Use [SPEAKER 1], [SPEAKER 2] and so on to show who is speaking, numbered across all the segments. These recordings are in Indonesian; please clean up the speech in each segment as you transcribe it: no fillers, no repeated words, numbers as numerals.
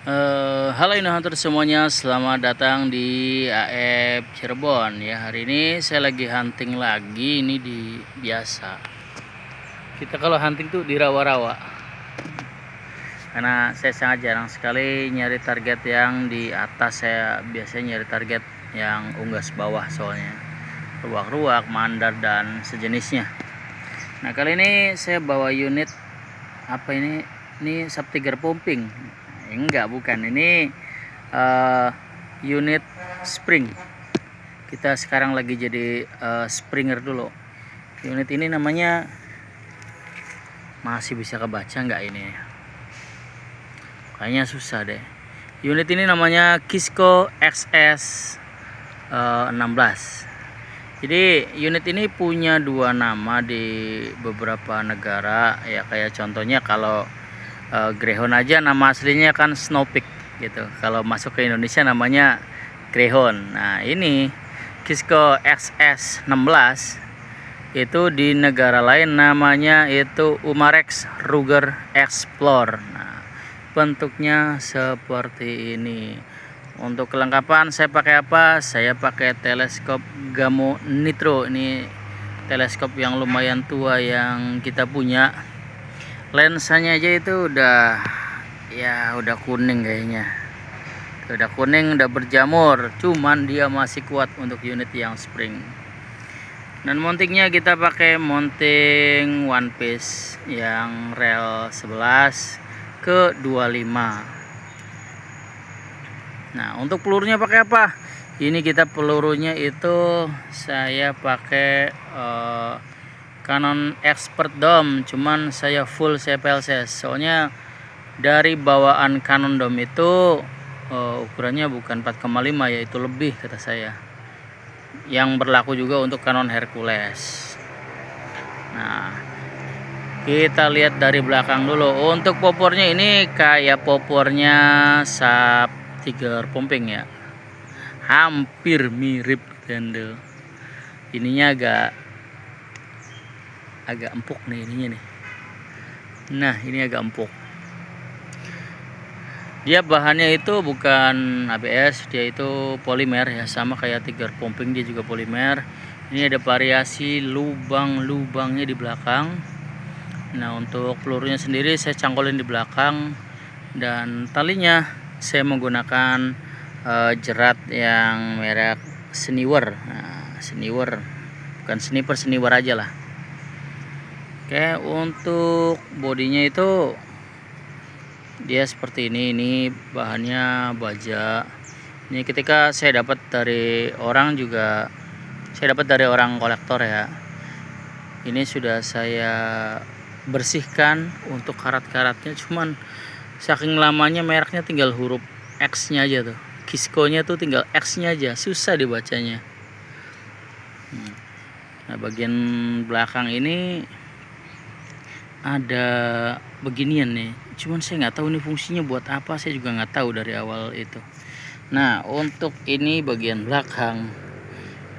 [SPEAKER 1] Halo Inovator semuanya, selamat datang di AF Cirebon ya. Hari ini saya lagi hunting lagi ini di biasa. Kita kalau hunting tuh di rawa-rawa. Karena saya sangat jarang sekali nyari target yang di atas, saya biasanya nyari target yang unggas bawah soalnya. Ruak-ruak, mandar dan sejenisnya. Nah, kali ini saya bawa unit apa ini? Ini subtiger pumping. Enggak, bukan. Ini unit spring. Kita sekarang lagi jadi springer dulu. Unit ini namanya, masih bisa kebaca nggak ini? Kayaknya susah deh. Unit ini namanya Kisco XS 16. Jadi unit ini punya dua nama di beberapa negara ya, kayak contohnya kalau Greyhound aja nama aslinya kan Snowpeak gitu. Kalau masuk ke Indonesia namanya Greyhound. Nah, ini Kisco XS 16 itu di negara lain namanya itu Umarex Ruger Explorer. Nah, bentuknya seperti ini. Untuk kelengkapan saya pakai apa? Saya pakai teleskop Gamo Nitro. Ini teleskop yang lumayan tua yang kita punya. Lensanya aja itu udah kuning kayaknya. Udah kuning, udah berjamur. Cuman dia masih kuat untuk unit yang spring. Dan mountingnya kita pakai mounting one piece yang rel 11 ke 25. Nah, untuk pelurunya pakai apa? Ini kita pelurunya itu saya pakai Canon Expert Dome, cuman saya full CPLC. Soalnya dari bawaan Canon Dome itu ukurannya bukan 4,5 yaitu lebih kata saya. Yang berlaku juga untuk Canon Hercules. Nah, kita lihat dari belakang dulu. Untuk popornya ini kayak popornya subtiger pumping ya, hampir mirip Dendel. Ininya agak empuk nih ininya nih. Nah, ini agak empuk. Dia bahannya itu bukan ABS, dia itu polimer ya, sama kayak tiger pumping, dia juga polimer. Ini ada variasi lubang-lubangnya di belakang. Nah, untuk pelurunya sendiri saya cangkolin di belakang, dan talinya saya menggunakan jerat yang merek Sniper. Nah, Sniper, bukan sniper, Sniper aja lah. Oke, untuk bodinya itu dia seperti ini bahannya baja. Ini ketika saya dapat dari orang juga, saya dapat dari orang kolektor ya. Ini sudah saya bersihkan untuk karat-karatnya, cuman saking lamanya mereknya tinggal huruf X nya aja tuh, Kisco nya tuh tinggal X nya aja, susah dibacanya. Nah, bagian belakang ini ada beginian nih, cuman saya nggak tahu ini fungsinya buat apa, saya juga nggak tahu dari awal itu. Nah, untuk ini bagian belakang,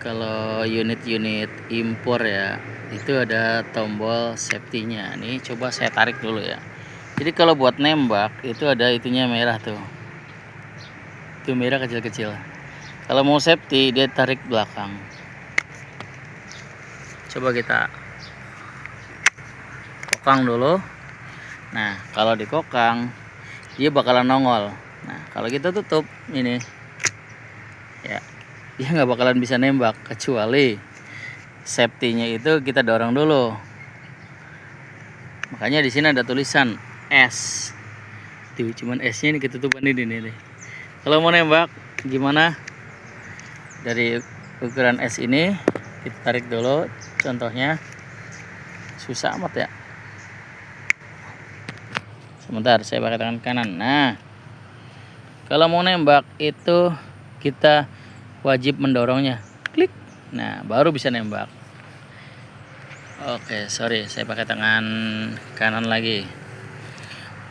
[SPEAKER 1] kalau unit-unit impor ya, itu ada tombol safety-nya. Nih coba saya tarik dulu ya. Jadi kalau buat nembak itu ada itunya merah tuh. Itu merah kecil-kecil. Kalau mau safety dia tarik belakang. Coba kita kokang dulu. Nah, kalau dikokang dia bakalan nongol. Nah, kalau kita tutup ini ya, dia nggak bakalan bisa nembak, kecuali safety-nya itu kita dorong dulu. Makanya di sini ada tulisan S. Tuh, cuman S-nya ini ketutupan ini nih. Kalau mau nembak gimana? Dari ukuran S ini kita tarik dulu, contohnya. Susah amat ya. Sebentar, saya pakai tangan kanan. Nah, kalau mau nembak itu kita wajib mendorongnya. Klik. Nah, baru bisa nembak. Oke, sorry, saya pakai tangan kanan lagi.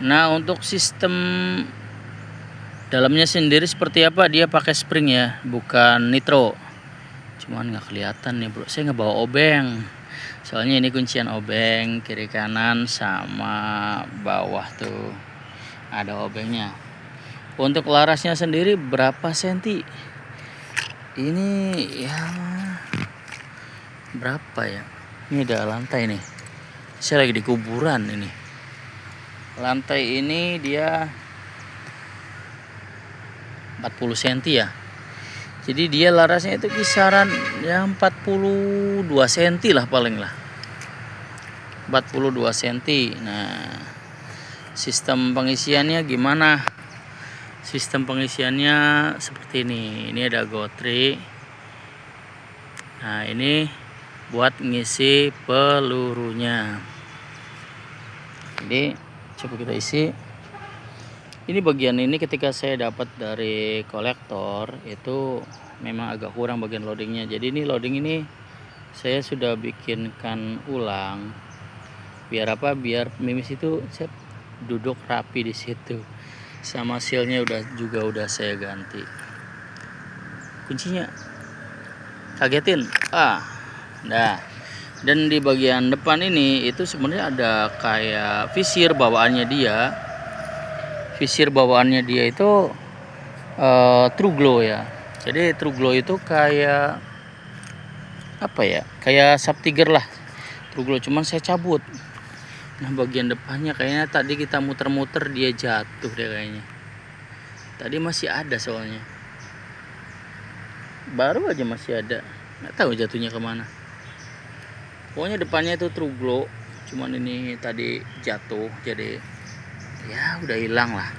[SPEAKER 1] Nah, untuk sistem dalamnya sendiri seperti apa? Dia pakai spring ya, bukan nitro. Cuman nggak kelihatan nih bro, saya nggak bawa obeng. Soalnya ini kuncian obeng kiri kanan sama bawah tuh ada obengnya. Untuk larasnya sendiri berapa senti? Ini ya berapa ya? Ini ada lantai nih. Saya lagi di kuburan ini. Lantai ini dia 40 cm ya. Jadi dia larasnya itu kisaran ya 42 cm lah paling lah. 42 cm. Nah, sistem pengisiannya gimana? Sistem pengisiannya seperti ini. Ini ada gotri. Nah, ini buat ngisi pelurunya. Jadi coba kita isi. Ini bagian ini ketika saya dapat dari kolektor itu memang agak kurang bagian loadingnya. Jadi ini loading ini saya sudah bikinkan ulang. Biar apa? Biar mimis itu duduk rapi di situ. Sama sealnya udah saya ganti. Kuncinya kagetin. Nah. Dan di bagian depan ini itu sebenarnya ada kayak visir bawaannya dia. Visir bawaannya dia itu True Glow ya. Jadi True Glow itu kayak apa ya? Kayak Subtiger lah. True Glow cuman saya cabut. Nah, bagian depannya kayaknya tadi kita muter-muter dia jatuh deh kayaknya. Tadi masih ada soalnya. Baru aja masih ada. Nggak tahu jatuhnya kemana. Pokoknya depannya itu True Glow. Cuman ini tadi jatuh. Jadi ya udah hilang lah.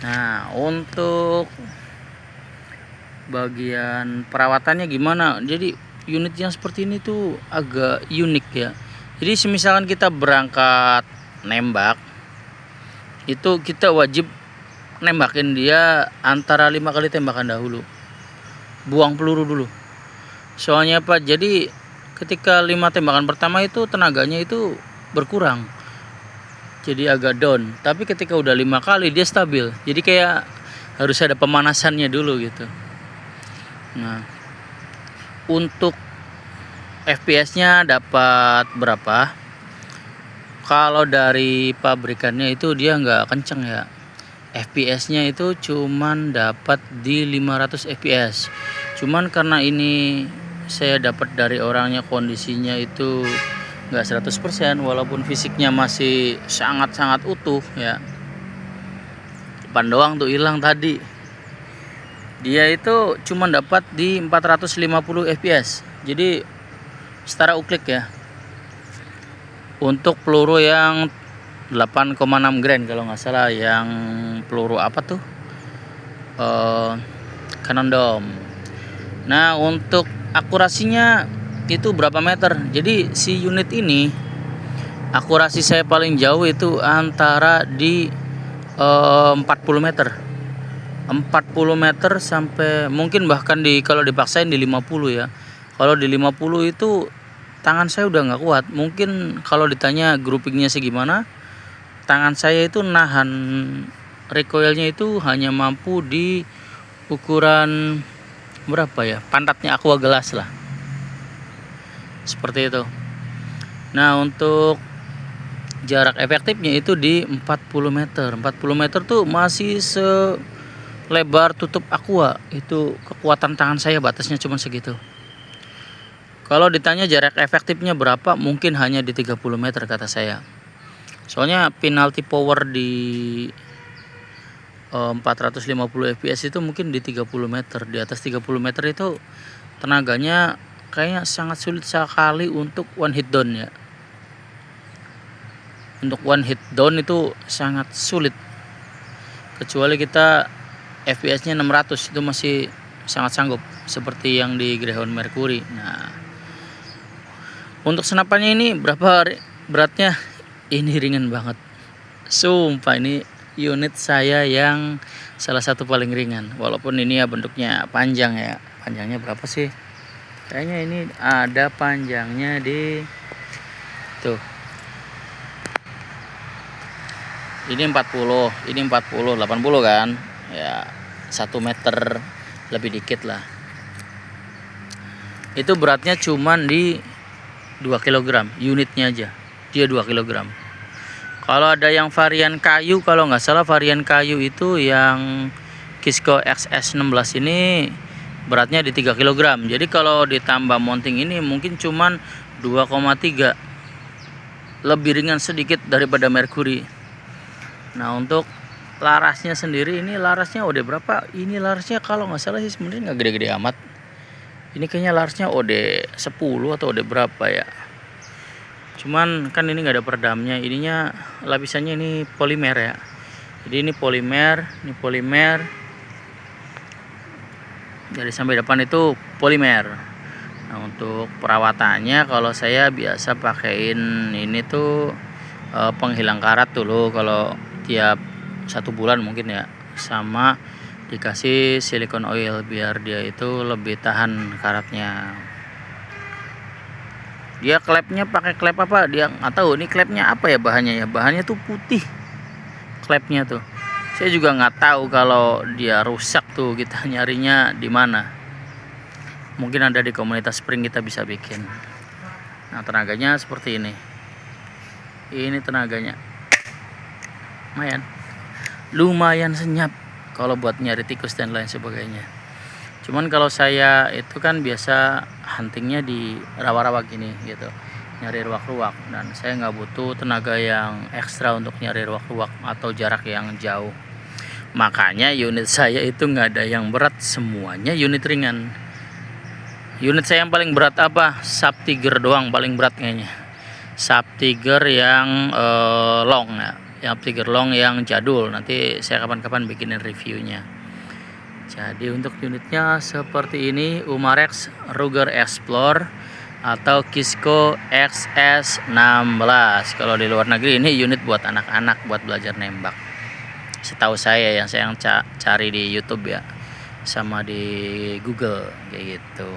[SPEAKER 1] Nah, untuk bagian perawatannya gimana? Jadi unit yang seperti ini tuh agak unik ya. Jadi semisalkan kita berangkat nembak, itu kita wajib nembakin dia antara 5 kali tembakan dahulu. Buang peluru dulu. Soalnya apa? Jadi ketika 5 tembakan pertama itu tenaganya itu berkurang. Jadi agak down. Tapi ketika udah 5 kali dia stabil. Jadi kayak harus ada pemanasannya dulu gitu. Nah, untuk FPS-nya dapat berapa? Kalau dari pabrikannya itu dia nggak kenceng ya. FPS-nya itu cuman dapat di 500 FPS. Cuman karena ini saya dapat dari orangnya kondisinya itu nggak 100%, walaupun fisiknya masih sangat-sangat utuh ya. Depan doang tuh hilang tadi. Dia itu cuma dapat di 450 fps. Jadi setara uklik ya. Untuk peluru yang 8,6 grain kalau nggak salah, yang peluru apa tuh? Cannon Dome. Nah, untuk akurasinya itu berapa meter? Jadi si unit ini akurasi saya paling jauh itu antara di 40 meter. 40 meter sampai mungkin bahkan kalau dipaksain di 50 ya. Kalau di 50 itu tangan saya udah nggak kuat. Mungkin kalau ditanya groupingnya segimana, tangan saya itu nahan recoilnya itu hanya mampu di ukuran berapa ya? Pantatnya aqua gelas lah. Seperti itu. Nah, untuk jarak efektifnya itu di 40 meter. 40 meter tuh masih selebar tutup aqua. Itu kekuatan tangan saya batasnya cuma segitu. Kalau ditanya jarak efektifnya berapa, mungkin hanya di 30 meter kata saya. Soalnya penalty power di 450 fps itu mungkin di 30 meter. Di atas 30 meter itu tenaganya kayaknya sangat sulit sekali untuk one hit down ya. Untuk one hit down itu sangat sulit. Kecuali kita FPS-nya 600 itu masih sangat sanggup seperti yang di Greyhound Mercury. Nah, untuk senapannya ini berapa beratnya? Ini ringan banget. Sumpah ini unit saya yang salah satu paling ringan. Walaupun ini ya bentuknya panjang ya. Panjangnya berapa sih? Kayaknya ini ada panjangnya di tuh. Ini 40, ini 40, 80 kan? Ya 1 meter lebih dikit lah. Itu beratnya cuman di 2 kg unitnya aja. Dia 2 kg. Kalau ada yang varian kayu, kalau nggak salah varian kayu itu yang Kisco XS16 ini beratnya di 3 kg. Jadi kalau ditambah mounting ini mungkin cuman 2,3, lebih ringan sedikit daripada Mercury. Nah, untuk larasnya sendiri, ini larasnya OD berapa? Ini larasnya kalau nggak salah sih sebenarnya nggak gede-gede amat. Ini kayaknya larasnya OD 10 atau OD berapa ya. Cuman kan ini nggak ada peredamnya. Ininya lapisannya ini polimer ya. Jadi ini polimer. Dari sampai depan itu polimer. Nah, untuk perawatannya kalau saya biasa pakein ini tuh penghilang karat dulu kalau tiap 1 bulan mungkin ya, sama dikasih silikon oil biar dia itu lebih tahan karatnya. Dia klepnya pakai klep apa, dia nggak tahu ini klepnya apa ya, bahannya tuh putih klepnya tuh. Saya juga nggak tahu kalau dia rusak tuh kita nyarinya di mana. Mungkin ada di komunitas spring kita bisa bikin. Nah, tenaganya seperti ini. Ini tenaganya lumayan senyap kalau buat nyari tikus dan lain sebagainya. Cuman kalau saya itu kan biasa huntingnya di rawa-rawa gini gitu, nyari ruak-ruak, dan saya nggak butuh tenaga yang ekstra untuk nyari ruak-ruak atau jarak yang jauh. Makanya unit saya itu nggak ada yang berat, semuanya unit ringan. Unit saya yang paling berat apa? Sub Tiger doang paling berat kayaknya. Sub Tiger yang long ya, yang Tiger long yang jadul. Nanti saya kapan-kapan bikinin reviewnya. Jadi untuk unitnya seperti ini, Umarex Ruger Explorer atau Kisco XS16. Kalau di luar negeri ini unit buat anak-anak buat belajar nembak. Setahu saya yang saya cari di YouTube ya, sama di Google kayak gitu.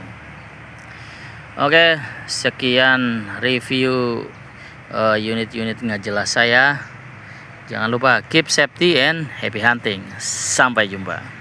[SPEAKER 1] Oke, sekian review unit-unit nggak jelas saya. Jangan lupa keep safety and happy hunting. Sampai jumpa.